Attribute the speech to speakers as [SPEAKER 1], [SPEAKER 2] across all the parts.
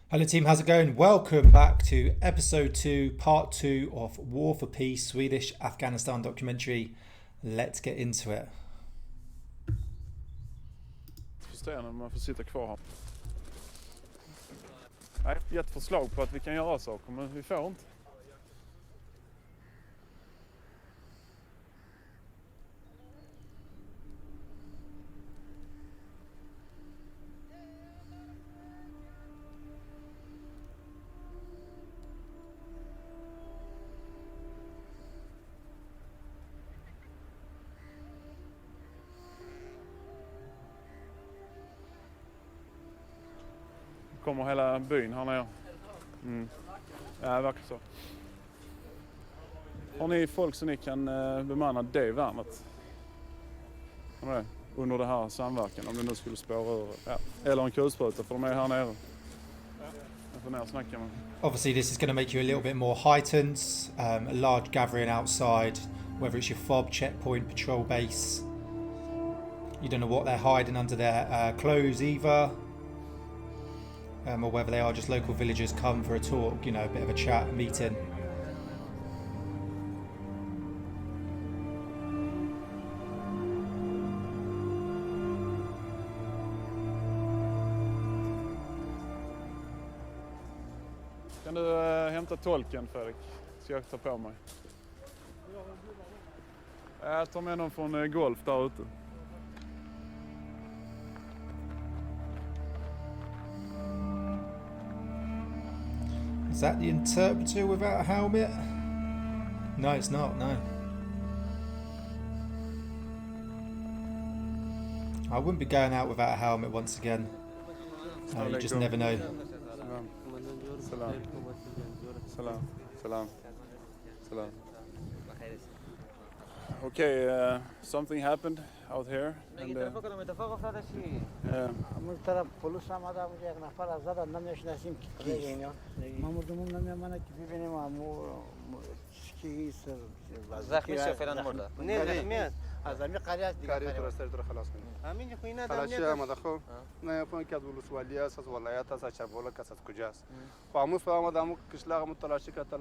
[SPEAKER 1] Hello team, how's it going? Welcome back to episode 2, part 2 of War for Peace, Swedish Afghanistan documentary. Let's get into it.
[SPEAKER 2] Förstår när man får sitta kvar här. Nej, gett förslag på att vi kan göra saker, men vi får inte. Kommer hela byn här nere. Ja, det verkar så. Har ni folk som ni kan bemanna det värnet? Under det här samverkan, om det nu skulle spåra ur. Ja. Eller en kulspruta, för de är här nere. Jag får ner och snacka med.
[SPEAKER 1] Obviously this is going to make you a little bit more heightened, a large gathering outside, whether it's your FOB, checkpoint, patrol base. You don't know what they're hiding under their clothes either. Or whether they are just local villagers come for a talk, you know, a bit of a chat, a meeting.
[SPEAKER 2] Kan du hämta tolken, Fredrik? Ska jag ta på mig? Jag tar med någon från golf där ute.
[SPEAKER 1] Is that the interpreter without a helmet? No, it's not, no. I wouldn't be going out without a helmet once again. You just never know.
[SPEAKER 2] Salam. Salam. Salam. Salam. Okay, something happened out here. And,
[SPEAKER 3] ازمی قریات دیگه کاری تو راست تو خلاص کنی همین خوینه دام نه ما دخو نه پون که دولت سوالیه اساس ولایت اساس چبوله کسات کجاست خو امو فهم دامو کشلاق متلاشی کرد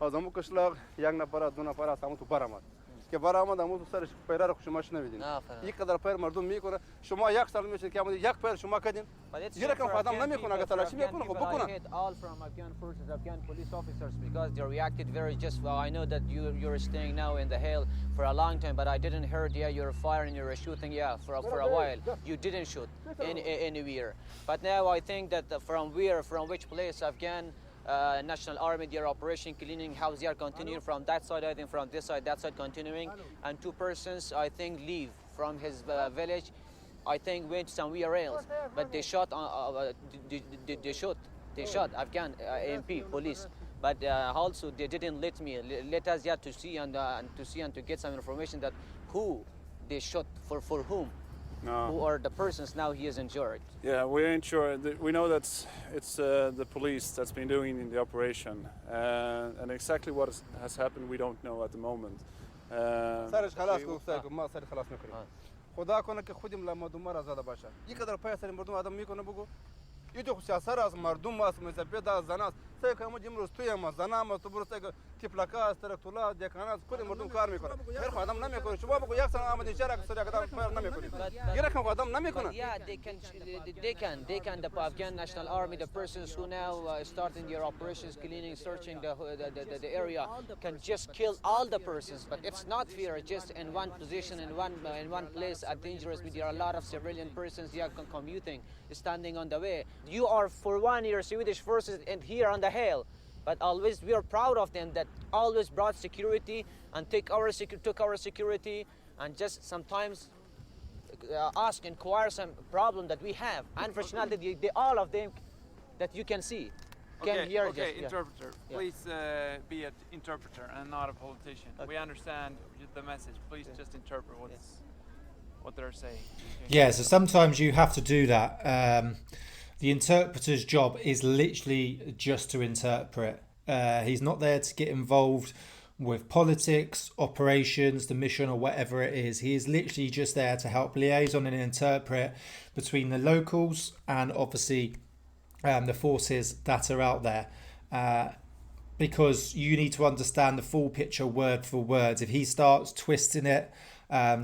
[SPEAKER 3] از امو کشلاق یک نفر دو نفر از امو تو برآمد که برآمد امو تو سرش پیرا رو شما نمیدین یک قدر پیر مردم میکنه شما یک سال میشه که امو یک پیر شما کدین یه کم خدام نمیکنه اگه تلاشی میکنه خب بکنه
[SPEAKER 4] all from Afghan forces, Afghan police officers, because they reacted very just well. I know that you're staying now in the hill for a long time, but I didn't hear you're firing, you're shooting, for a while. You didn't shoot anywhere. But now I think that from which place Afghan National Army, their operation cleaning house, they are continuing from that side, I think from this side, that side continuing, and two persons I think leave from his village, I think went somewhere else, but they shot they shot Afghan MP police, but also they didn't let us yet to see and to get some information that who they shot for whom.
[SPEAKER 2] no.
[SPEAKER 4] Who are the persons now he is injured.
[SPEAKER 2] Yeah, we ain't sure. We know that it's the police that's been doing the operation, and exactly what has happened we don't know at the moment.
[SPEAKER 3] سرش خلاص گفتم ما سر خلاص میکنیم خدا کنه که خودم لامدوم را زده باشه یک قدر پای سر مردم آدم میکنه بگو یه تو سیاست از مردم است مثل پیدا زناست سه که امروز امروز توی ما زنام تو برو سه تیپلاکا است ترکتولا دیکانات کل مردم کار میکنه غیر خودم نمیکنه شما بگو یک سال آمدین شهر که سر کدام کار نمیکنه یه رقم خودم نمیکنه
[SPEAKER 4] Yeah, they can the Afghan National Army, the persons who now starting their operations, cleaning, searching the area, can just kill all the persons, but it's not fair just in one position in one place at dangerous. There are a lot of civilian persons here commuting, standing on the way. You are for 1 year Swedish forces and here on the hill, but always we are proud of them that always brought security and took our security and just sometimes inquire some problem that we have. Unfortunately, all of them that you can see can hear.
[SPEAKER 5] Okay,
[SPEAKER 4] just,
[SPEAKER 5] interpreter.
[SPEAKER 4] Yeah.
[SPEAKER 5] Please be an interpreter and not a politician.
[SPEAKER 4] Okay.
[SPEAKER 5] We understand the message. Please just interpret what they're saying. Okay.
[SPEAKER 1] Yeah, so sometimes you have to do that. The interpreter's job is literally just to interpret. He's not there to get involved with politics, operations, the mission or whatever it is. He is literally just there to help liaison and interpret between the locals and obviously the forces that are out there, because you need to understand the full picture word for word. If he starts twisting it,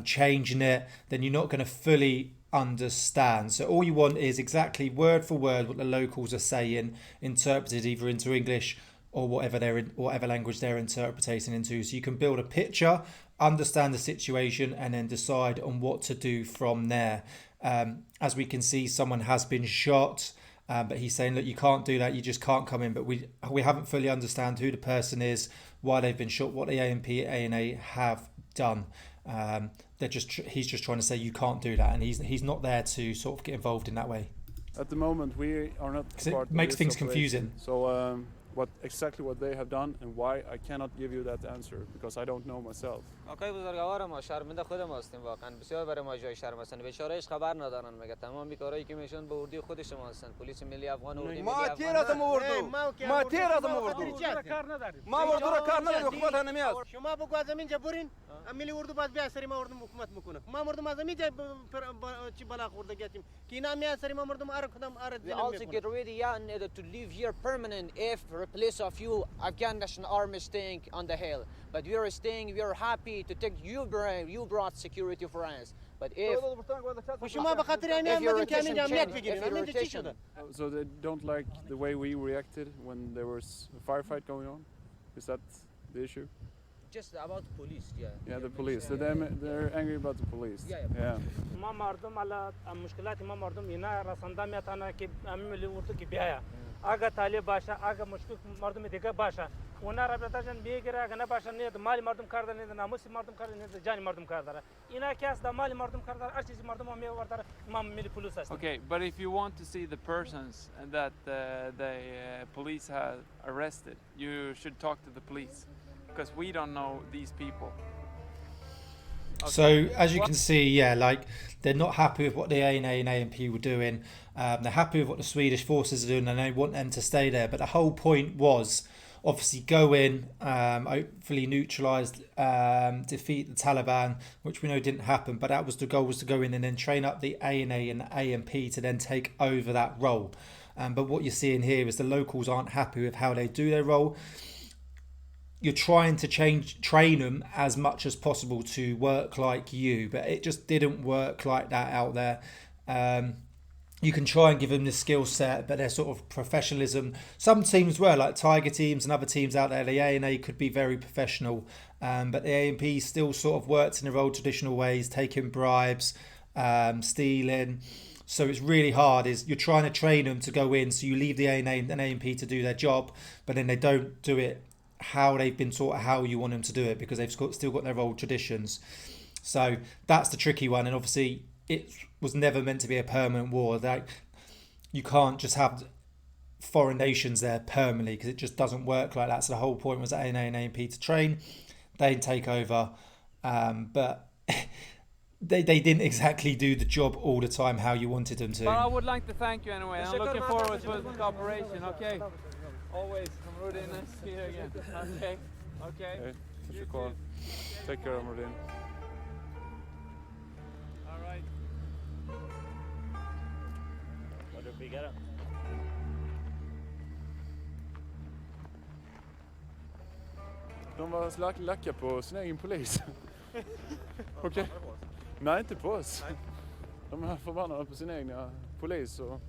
[SPEAKER 1] changing it, then you're not going to fully understand. So all you want is exactly word for word what the locals are saying, interpreted either into English or whatever language they're interpreting into, so you can build a picture, understand the situation, and then decide on what to do from there. As we can see, someone has been shot, but he's saying, look, you can't do that, you just can't come in. But we haven't fully understand who the person is, why they've been shot, what the ANP, ANA have done. He's just trying to say you can't do that, and he's not there to sort of get involved in that way.
[SPEAKER 2] At the moment, we are not part
[SPEAKER 1] it makes things confusing.
[SPEAKER 2] So exactly what they have done and why, I cannot give you that answer because I don't know myself.
[SPEAKER 4] آقای بزرگوار ما شرمنده خود ما هستیم واقعا، بسیار برای ما جای شرم هستن. بیچاره‌اش خبر ندارن، مگه تمام کارهایی که میشن به اردی خود شما هستن. پلیس ملی افغان و اردی ملی افغان.
[SPEAKER 3] ما تیر ادم آوردو ما اردو را کار نداریم، حکومت نمیاد.
[SPEAKER 6] شما بگو از زمین جبورین ملی اردو باز بیا سری ما اردو حکومت میکنه. ما مردم از زمین چی بلا خورده گفتیم که اینا میاد سری ما مردم آره کدام آره.
[SPEAKER 4] We also get ready to live here permanent if replace of you Afghanistan army staying on the hill. But we are staying, we are happy to take you brought security for us. But if
[SPEAKER 6] شما به خاطر این آمدین که همینجا امنیت بگیرین، امنیت چی شده؟
[SPEAKER 2] So they don't like the way we reacted when there was a firefight going on? Is that the issue?
[SPEAKER 4] just about police,
[SPEAKER 2] Yeah, the police. They're angry about the police. Yeah.
[SPEAKER 7] ما مردم على مشکلات ما مردم اینا رسانده میتونه که ملی اردو کی بیایا اگه طالب باشه اگه مشکل مردم دیگه باشه اونا رابطهشون میگیره اگه نباشه نه مال مردم کار داره نه ناموس مردم کار نه جان مردم کار داره اینا که است مال مردم کار داره هر چیز مردم میورداره ما ملی پلیس است.
[SPEAKER 5] Okay, but if you want to see the persons that the police have arrested, you should talk to the police because we don't know these people. Okay.
[SPEAKER 1] So as you can see, like they're not happy with what the ANA and ANP were doing. They're happy with what the Swedish forces are doing, and they want them to stay there. But the whole point was obviously go in, hopefully neutralise, defeat the Taliban, which we know didn't happen. But that was the goal, was to go in and then train up the ANA and the ANP to then take over that role. But what you're seeing here is the locals aren't happy with how they do their role. You're trying to train them as much as possible to work like you, but it just didn't work like that out there. You can try and give them the skill set, but their sort of professionalism. Some teams were, like Tiger teams and other teams out there, the ANA could be very professional, but the ANP still sort of worked in their old traditional ways, taking bribes, stealing. So it's really hard. You're trying to train them to go in, so you leave the ANA and ANP to do their job, but then they don't do it how they've been taught how you want them to do it, because they've still got their old traditions. So that's the tricky one, and obviously it was never meant to be a permanent war. Like, you can't just have foreign nations there permanently, because it just doesn't work like that. So the whole point was ANA and ANP to train, they take over, but they didn't exactly do the job all the time how you wanted them to.
[SPEAKER 5] But I would like to thank you anyway. I'm looking forward to the cooperation. Okay. Always, Rudin, nice to see you again. Okay.
[SPEAKER 2] Hey, take care, Rudin.
[SPEAKER 5] All right.
[SPEAKER 2] De var lacka på sin egen polis. Okej. Nej, inte på oss. De är förbannade på sin egna polis och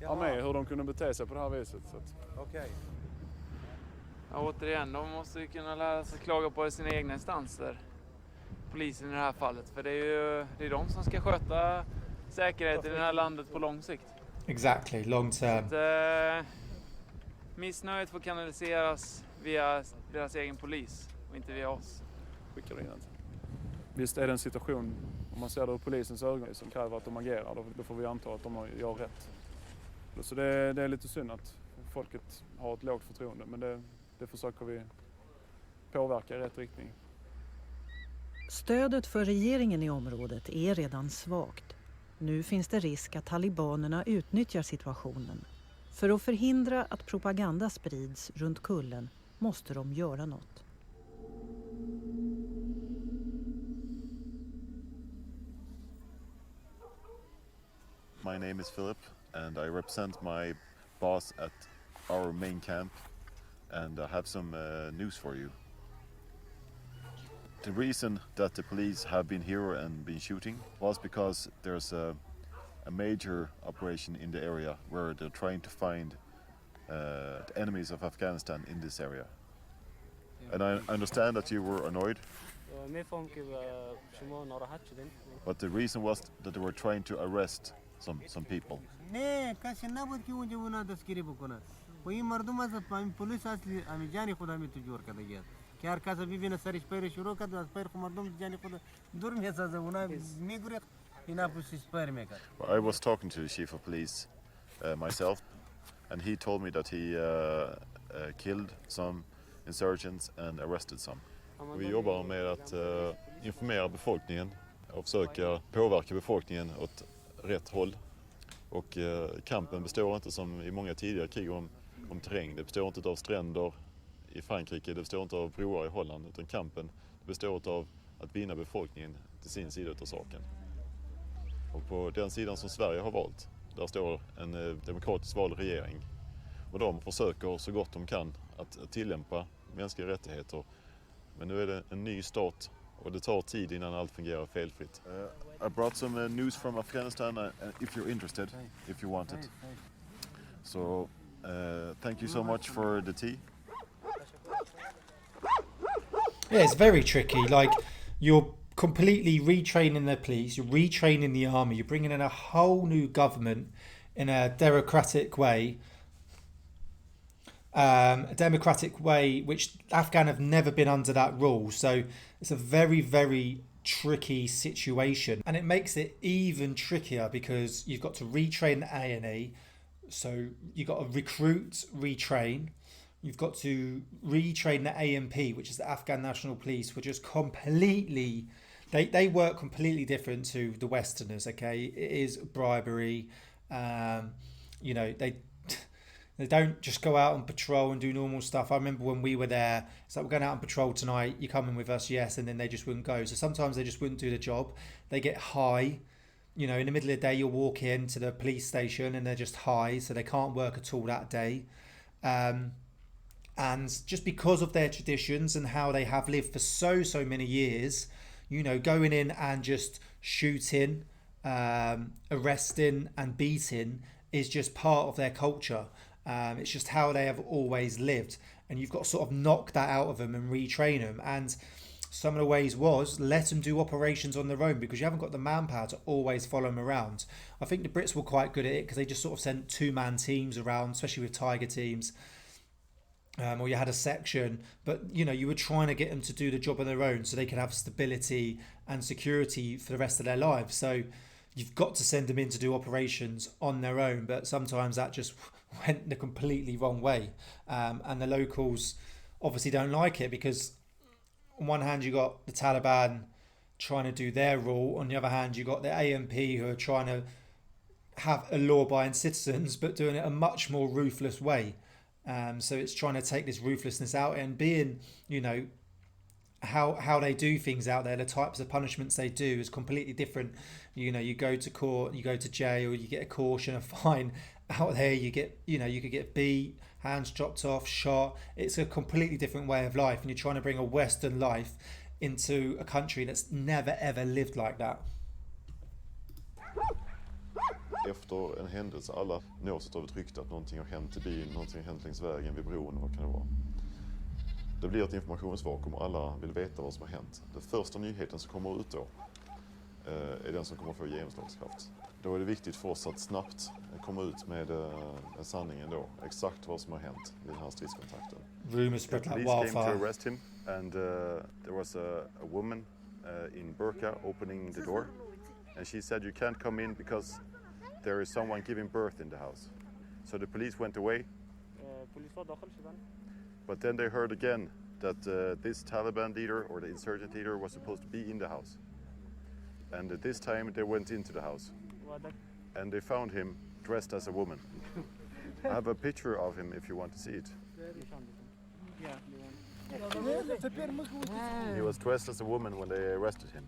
[SPEAKER 2] armé, hur de kunde bete sig på det här viset.
[SPEAKER 3] Okej.
[SPEAKER 5] Ja, återigen, de måste ju kunna lära sig klaga på sina egna instanser. Polisen i det här fallet. För det är de som ska sköta säkerheten i det här landet på lång sikt.
[SPEAKER 1] Exactly, long term.
[SPEAKER 5] Att, missnöjet får kanaliseras via deras egen polis och inte via oss.
[SPEAKER 2] Skickar in det. Visst är det en situation, om man ser det ur polisens ögon, som kräver att de agerar, då får vi anta att de gör rätt. Så det är lite synd att folket har ett lågt förtroende, men det försöker vi påverka i rätt riktning.
[SPEAKER 8] Stödet för regeringen i området är redan svagt. Nu finns det risk att talibanerna utnyttjar situationen. För att förhindra att propaganda sprids runt kullen måste de göra något.
[SPEAKER 9] My name is Philip and I represent my boss at our main camp, and I have some news for you. The reason that the police have been here and been shooting was because there's a major operation in the area where they're trying to find the enemies of Afghanistan in this area. And I understand that you were annoyed, but the reason was that they were trying to arrest some people. I was talking to the chief of police myself, and he told me that he killed some insurgents and arrested some. Vi jobbar med att informera befolkningen och försöka påverka befolkningen åt rätt håll. Och kampen består inte som i många tidigare krig om terräng. Det består inte av stränder i Frankrike, det består inte av broar i Holland, utan kampen består av att vinna befolkningen till sin sida av saken. Och på den sidan som Sverige har valt, där står en demokratiskt vald regering. Och de försöker så gott de kan att tillämpa mänskliga rättigheter. Men nu är det en ny start och det tar tid innan allt fungerar felfritt. I brought some news from Afghanistan if you're interested, if you want it. So thank you so much for the tea.
[SPEAKER 1] Yeah, it's very tricky. Like, you're completely retraining the police, you're retraining the army, you're bringing in a whole new government in a democratic way. A democratic way which Afghan have never been under that rule. So it's a very, very tricky situation. And it makes it even trickier because you've got to retrain the A&E. So you've got to recruit, retrain. You've got to retrain the ANP, which is the Afghan National Police, which is completely... They work completely different to the Westerners, okay? It is bribery. You know, they don't just go out on patrol and do normal stuff. I remember when we were there, it's like, we're going out on patrol tonight, you coming with us? Yes. And then they just wouldn't go. So sometimes they just wouldn't do the job. They get high. You know, in the middle of the day, you'll walk into the police station and they're just high, so they can't work at all that day. And just because of their traditions and how they have lived for so many years, you know, going in and just shooting, arresting and beating is just part of their culture. It's just how they have always lived. And you've got to sort of knock that out of them and retrain them. And some of the ways was let them do operations on their own because you haven't got the manpower to always follow them around. I think the Brits were quite good at it because they just sort of sent two-man teams around, especially with Tiger teams. Or you had a section, but you know, you were trying to get them to do the job on their own so they could have stability and security for the rest of their lives. So you've got to send them in to do operations on their own, but sometimes that just went the completely wrong way. And the locals obviously don't like it because on one hand you got the Taliban trying to do their rule, on the other hand you got the ANP who are trying to have a law-abiding citizens but doing it a much more ruthless way. So it's trying to take this ruthlessness out and being, you know, how they do things out there, the types of punishments they do is completely different. You know, you go to court, you go to jail, you get a caution, a fine. Out there you get, you know, you could get beat, hands chopped off, shot. It's a completely different way of life, and you're trying to bring a Western life into a country that's never ever lived like that.
[SPEAKER 9] Efter en händelse, alla nås av ett rykte att någonting har hänt i byn, någonting har hänt längs vägen, vid bron, vad kan det vara? Det blir ett informationsvakuum och alla vill veta vad som har hänt. Den första nyheten som kommer ut då är den som kommer få genomslagskraft. Då är det viktigt för oss att snabbt komma ut med sanningen då, exakt vad som har hänt vid den här stridskontakten.
[SPEAKER 1] Rumors spread like
[SPEAKER 9] wildfire. Police came to arrest him and there was a woman in burqa opening the door and she said you can't come in because there is someone giving birth in the house. So the police went away. But then they heard again that this Taliban leader or the insurgent leader was supposed to be in the house. And this time they went into the house. And they found him dressed as a woman. I have a picture of him if you want to see it. He was dressed as a woman when they arrested him.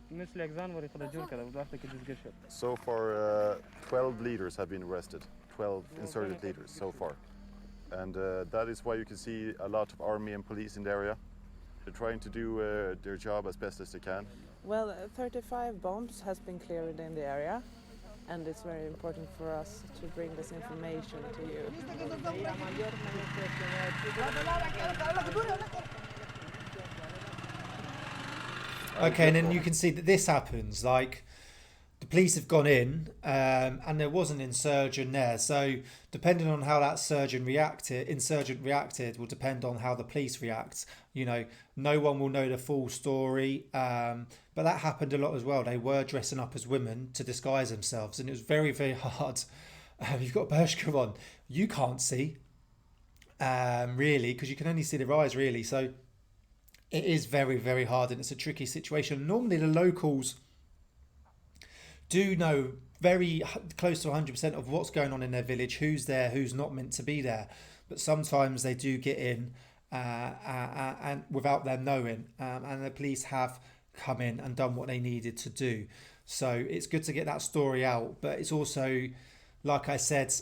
[SPEAKER 9] So far 12 leaders have been arrested. 12 insurgent leaders so far. And that is why you can see a lot of army and police in the area. They're trying to do their job as best as they can.
[SPEAKER 10] Well, 35 bombs has been cleared in the area, and it's very important for us to bring this information to you.
[SPEAKER 1] Okay, and then you can see that this happens, like the police have gone in and there was an insurgent there. So depending on how that insurgent reacted will depend on how the police react. You know, no one will know the full story. But that happened a lot as well. They were dressing up as women to disguise themselves, and it was very, very hard. You've got Bershka on. You can't see, really, because you can only see their eyes, really. So it is very, very hard, and it's a tricky situation. Normally the locals do know very close to 100% of what's going on in their village, who's there, who's not meant to be there. But sometimes they do get in and without them knowing, and the police have come in and done what they needed to do. So it's good to get that story out, but it's also, like I said,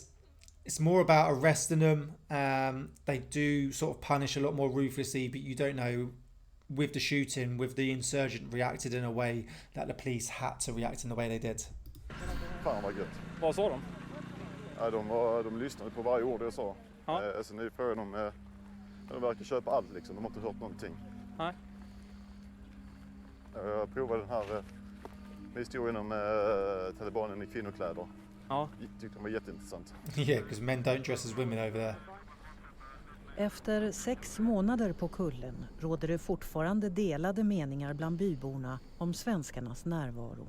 [SPEAKER 1] it's more about arresting them. They do sort of punish a lot more ruthlessly, but you don't know, with the shooting, with the insurgent reacted in a way that the police had to react in the way they did.
[SPEAKER 9] Fan vad gött.
[SPEAKER 2] Vad sa de?
[SPEAKER 9] Ja, de lyssnade på varje ord jag sa. Sen är det för de verkar köpa allt liksom. De har inte hört någonting.
[SPEAKER 2] Nej.
[SPEAKER 9] Jag provade den här med historien om talibanen i kvinnokläder.
[SPEAKER 2] Ja.
[SPEAKER 9] Tyckte den var jätteintressant.
[SPEAKER 1] Yeah, because men don't dress as women over there.
[SPEAKER 8] Efter 6 månader på kullen råder det fortfarande delade meningar bland byborna om svenskarnas närvaro.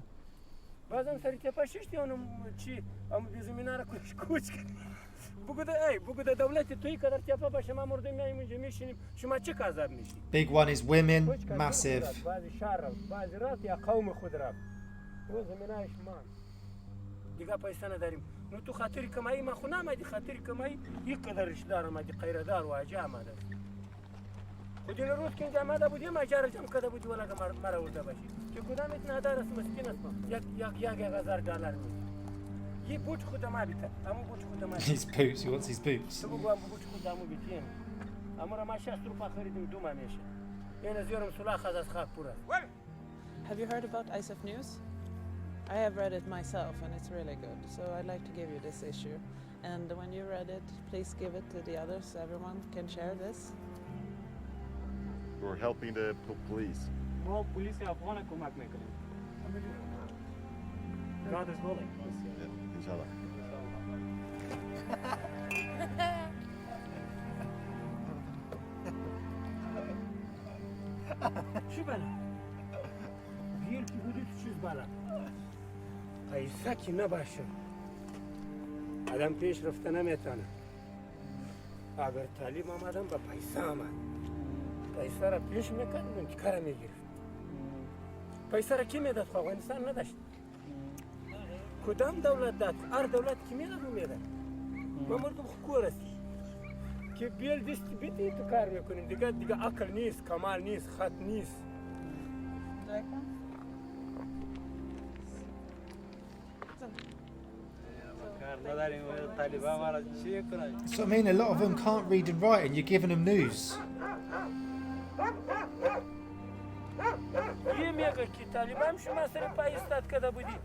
[SPEAKER 1] Big one is women, massive.
[SPEAKER 6] نو تو خاطر کمایی ما خونه ما دی خاطر کمایی یک قدر رشدار ما دی قیردار و اجا ما ده خودی روز که جمع ده بودیم اجار جمع کرده بودی ولی که مرا ورده باشی که کدام اتنا دار است مسکین است یک $1000 می یه بوت خود ما بیت امو بوت خود ما
[SPEAKER 1] His boots, he wants his boots.
[SPEAKER 6] تو بگو امو بوت خود امو بیتیم امو را ما 60 روپا خریدیم دو ما میشه این از یارم سلاح خواهد از خاک پور است.
[SPEAKER 10] Have you heard about ISAF News? I have read it myself and it's really good, so I'd like to give you this issue. And when you read it, please give it to the others. Everyone can share this.
[SPEAKER 9] We're helping the police.
[SPEAKER 7] ما پلیس افغان کمک میکنیم. God is willing.
[SPEAKER 9] Yeah, inshallah.
[SPEAKER 6] چی بله؟ گیر که بودی تو چیز بله؟ پیسه که نباشه آدم پیش رفته نمیتونه اگر تعلیم آمدم با پیسه آمد پیسه را پیش میکردم که کار میگرفت پیسه را کی میداد؟ افغانستان نداشت کدام دولت داد؟ هر دولت کی میداد و میداد ما مردم خکور است که بیل دست بیتی تو کار میکنیم دیگه عقل نیست، کمال نیست، خط نیست
[SPEAKER 1] So I mean, a lot of them can't read and write, and you're giving them news.
[SPEAKER 6] یه میگه که طالبان شما سر پای استاد کده بودی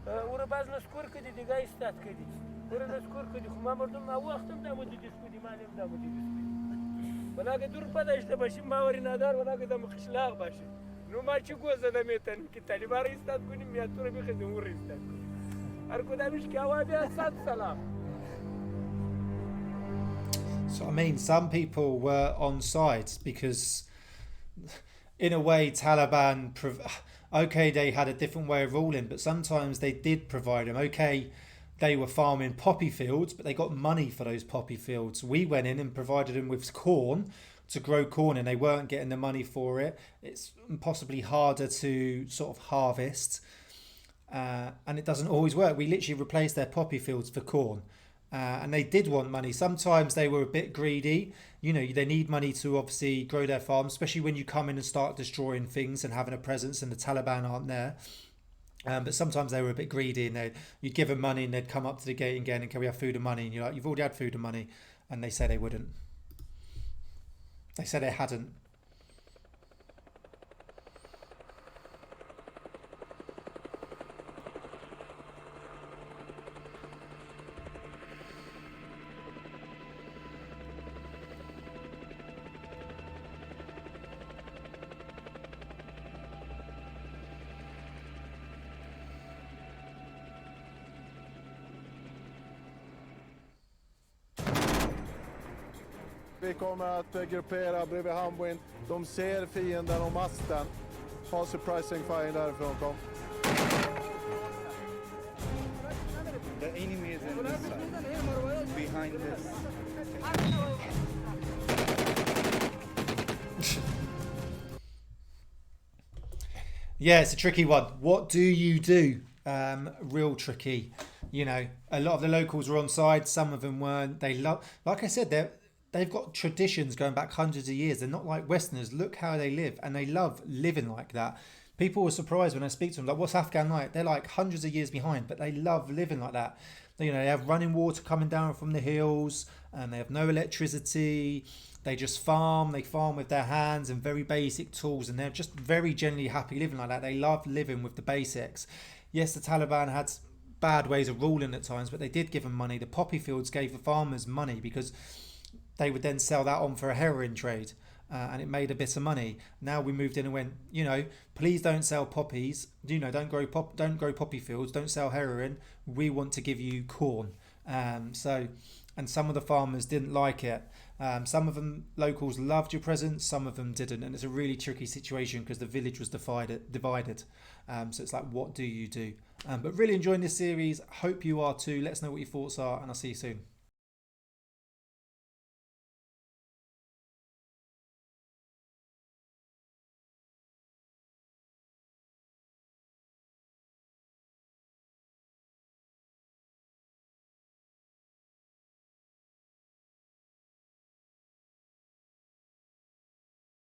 [SPEAKER 6] او باز نسکور کدی دیگه استاد کدی او نسکور کدی خو ما مردم ما وقتم دا بودی دیس کدی ما نیم دا بودی دیس ولی اگه دور پداشته باشیم ما وری ندار ولی اگه دم خشلاق باشه نو ما چی گوزه نمیتن که طالبان استاد کنیم میاد تو رو بخزیم او استاد هر کدامش که آوابی استاد سلام.
[SPEAKER 1] So I mean, some people were on sides because, in a way, Taliban, okay, they had a different way of ruling, but sometimes they did provide them. Okay, they were farming poppy fields, but they got money for those poppy fields. We went in and provided them with corn to grow corn, and they weren't getting the money for it. It's possibly harder to sort of harvest, and it doesn't always work. We literally replaced their poppy fields for corn. And they did want money. Sometimes they were a bit greedy. You know, they need money to obviously grow their farm, especially when you come in and start destroying things and having a presence and the Taliban aren't there. But sometimes they were a bit greedy, and you'd give them money and they'd come up to the gate again and can we have food and money? And you're like, you've already had food and money. And they say they wouldn't. They said they hadn't.
[SPEAKER 11] Vi kommer att gruppera bredvid Hamwin. De ser fienden och masten. Ha surprising fire därifrån, kom.
[SPEAKER 12] The enemy is in this side, behind this.
[SPEAKER 1] Yeah, it's a tricky one. What do you do? Real tricky. You know, a lot of the locals were on side. Some of them weren't. They love, like I said, they've got traditions going back hundreds of years. They're not like Westerners. Look how they live, and they love living like that. People were surprised when I speak to them, like, what's Afghan like? They're like hundreds of years behind, but they love living like that. You know, they have running water coming down from the hills, and they have no electricity. They just farm. They farm with their hands and very basic tools, and they're just very generally happy living like that. They love living with the basics. Yes, the Taliban had bad ways of ruling at times, but they did give them money. The poppy fields gave the farmers money because they would then sell that on for a heroin trade, and it made a bit of money. Now we moved in and went, you know, please don't sell poppies. You know, don't grow poppy fields. Don't sell heroin. We want to give you corn. And some of the farmers didn't like it. Some of them locals loved your presence. Some of them didn't, and it's a really tricky situation because the village was divided. So it's like, what do you do? But really enjoying this series. Hope you are too. Let us know what your thoughts are, and I'll see you soon.